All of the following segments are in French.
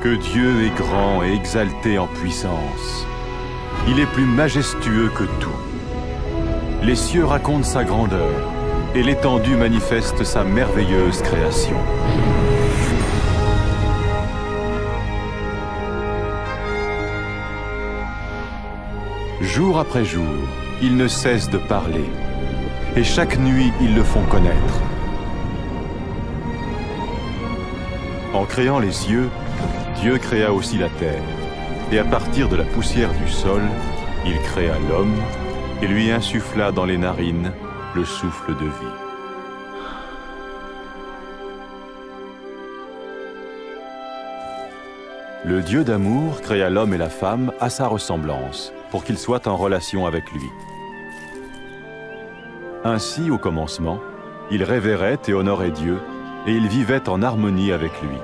Que Dieu est grand et exalté en puissance. Il est plus majestueux que tout. Les cieux racontent sa grandeur, et l'étendue manifeste sa merveilleuse création. Jour après jour, ils ne cessent de parler, et chaque nuit, ils le font connaître. En créant les cieux, Dieu créa aussi la terre, et à partir de la poussière du sol, il créa l'homme et lui insuffla dans les narines le souffle de vie. Le Dieu d'amour créa l'homme et la femme à sa ressemblance, pour qu'ils soient en relation avec lui. Ainsi, au commencement, il révérait et honorait Dieu, et il vivait en harmonie avec lui.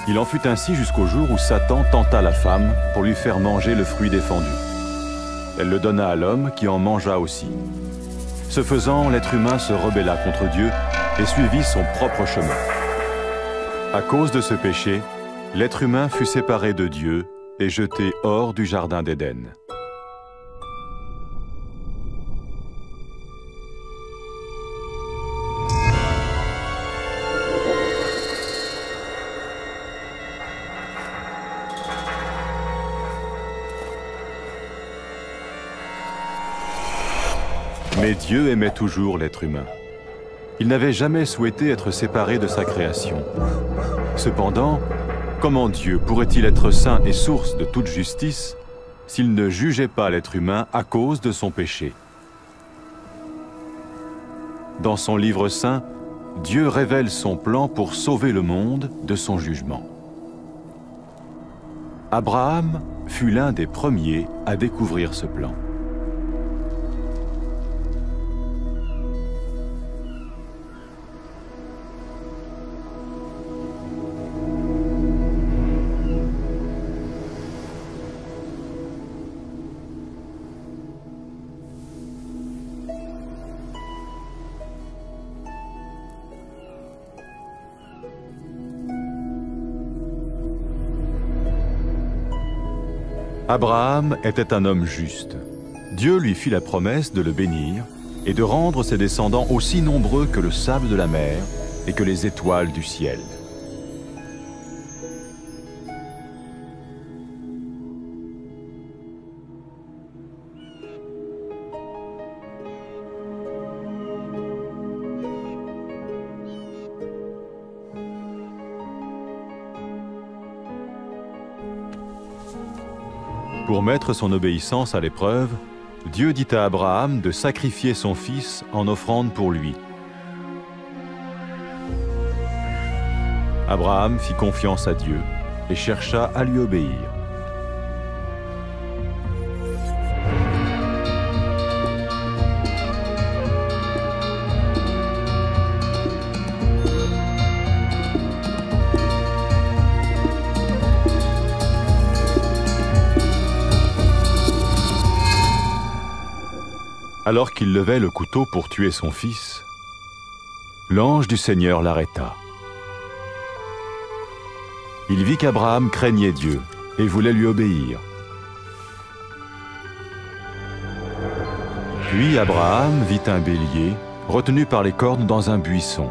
Il en fut ainsi jusqu'au jour où Satan tenta la femme pour lui faire manger le fruit défendu. Elle le donna à l'homme qui en mangea aussi. Ce faisant, l'être humain se rebella contre Dieu et suivit son propre chemin. À cause de ce péché, l'être humain fut séparé de Dieu et jeté hors du jardin d'Éden. Mais Dieu aimait toujours l'être humain. Il n'avait jamais souhaité être séparé de sa création. Cependant, comment Dieu pourrait-il être saint et source de toute justice s'il ne jugeait pas l'être humain à cause de son péché? Dans son livre saint, Dieu révèle son plan pour sauver le monde de son jugement. Abraham fut l'un des premiers à découvrir ce plan. Abraham était un homme juste. Dieu lui fit la promesse de le bénir et de rendre ses descendants aussi nombreux que le sable de la mer et que les étoiles du ciel. Pour mettre son obéissance à l'épreuve, Dieu dit à Abraham de sacrifier son fils en offrande pour lui. Abraham fit confiance à Dieu et chercha à lui obéir. Alors qu'il levait le couteau pour tuer son fils, l'ange du Seigneur l'arrêta. Il vit qu'Abraham craignait Dieu et voulait lui obéir. Puis Abraham vit un bélier retenu par les cornes dans un buisson,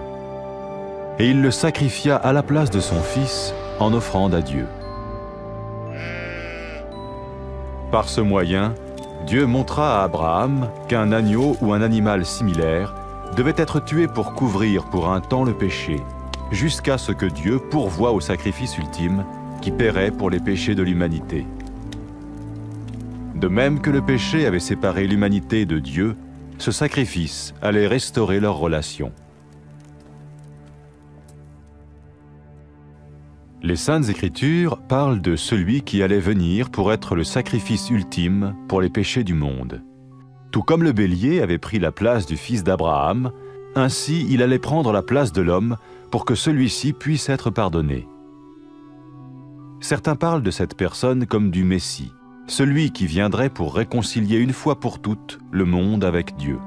et il le sacrifia à la place de son fils en offrande à Dieu. Par ce moyen, Dieu montra à Abraham qu'un agneau ou un animal similaire devait être tué pour couvrir pour un temps le péché, jusqu'à ce que Dieu pourvoie au sacrifice ultime qui paierait pour les péchés de l'humanité. De même que le péché avait séparé l'humanité de Dieu, ce sacrifice allait restaurer leur relation. Les Saintes Écritures parlent de celui qui allait venir pour être le sacrifice ultime pour les péchés du monde. Tout comme le bélier avait pris la place du fils d'Abraham, ainsi il allait prendre la place de l'homme pour que celui-ci puisse être pardonné. Certains parlent de cette personne comme du Messie, celui qui viendrait pour réconcilier une fois pour toutes le monde avec Dieu.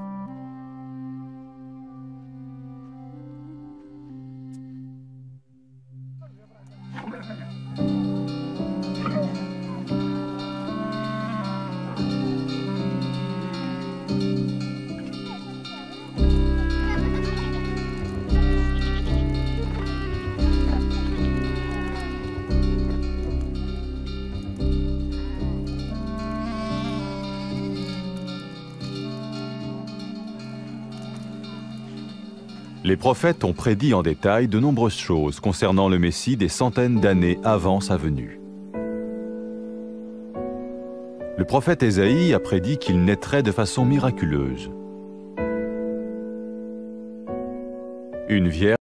Les prophètes ont prédit en détail de nombreuses choses concernant le Messie des centaines d'années avant sa venue. Le prophète Ésaïe a prédit qu'il naîtrait de façon miraculeuse. Une vierge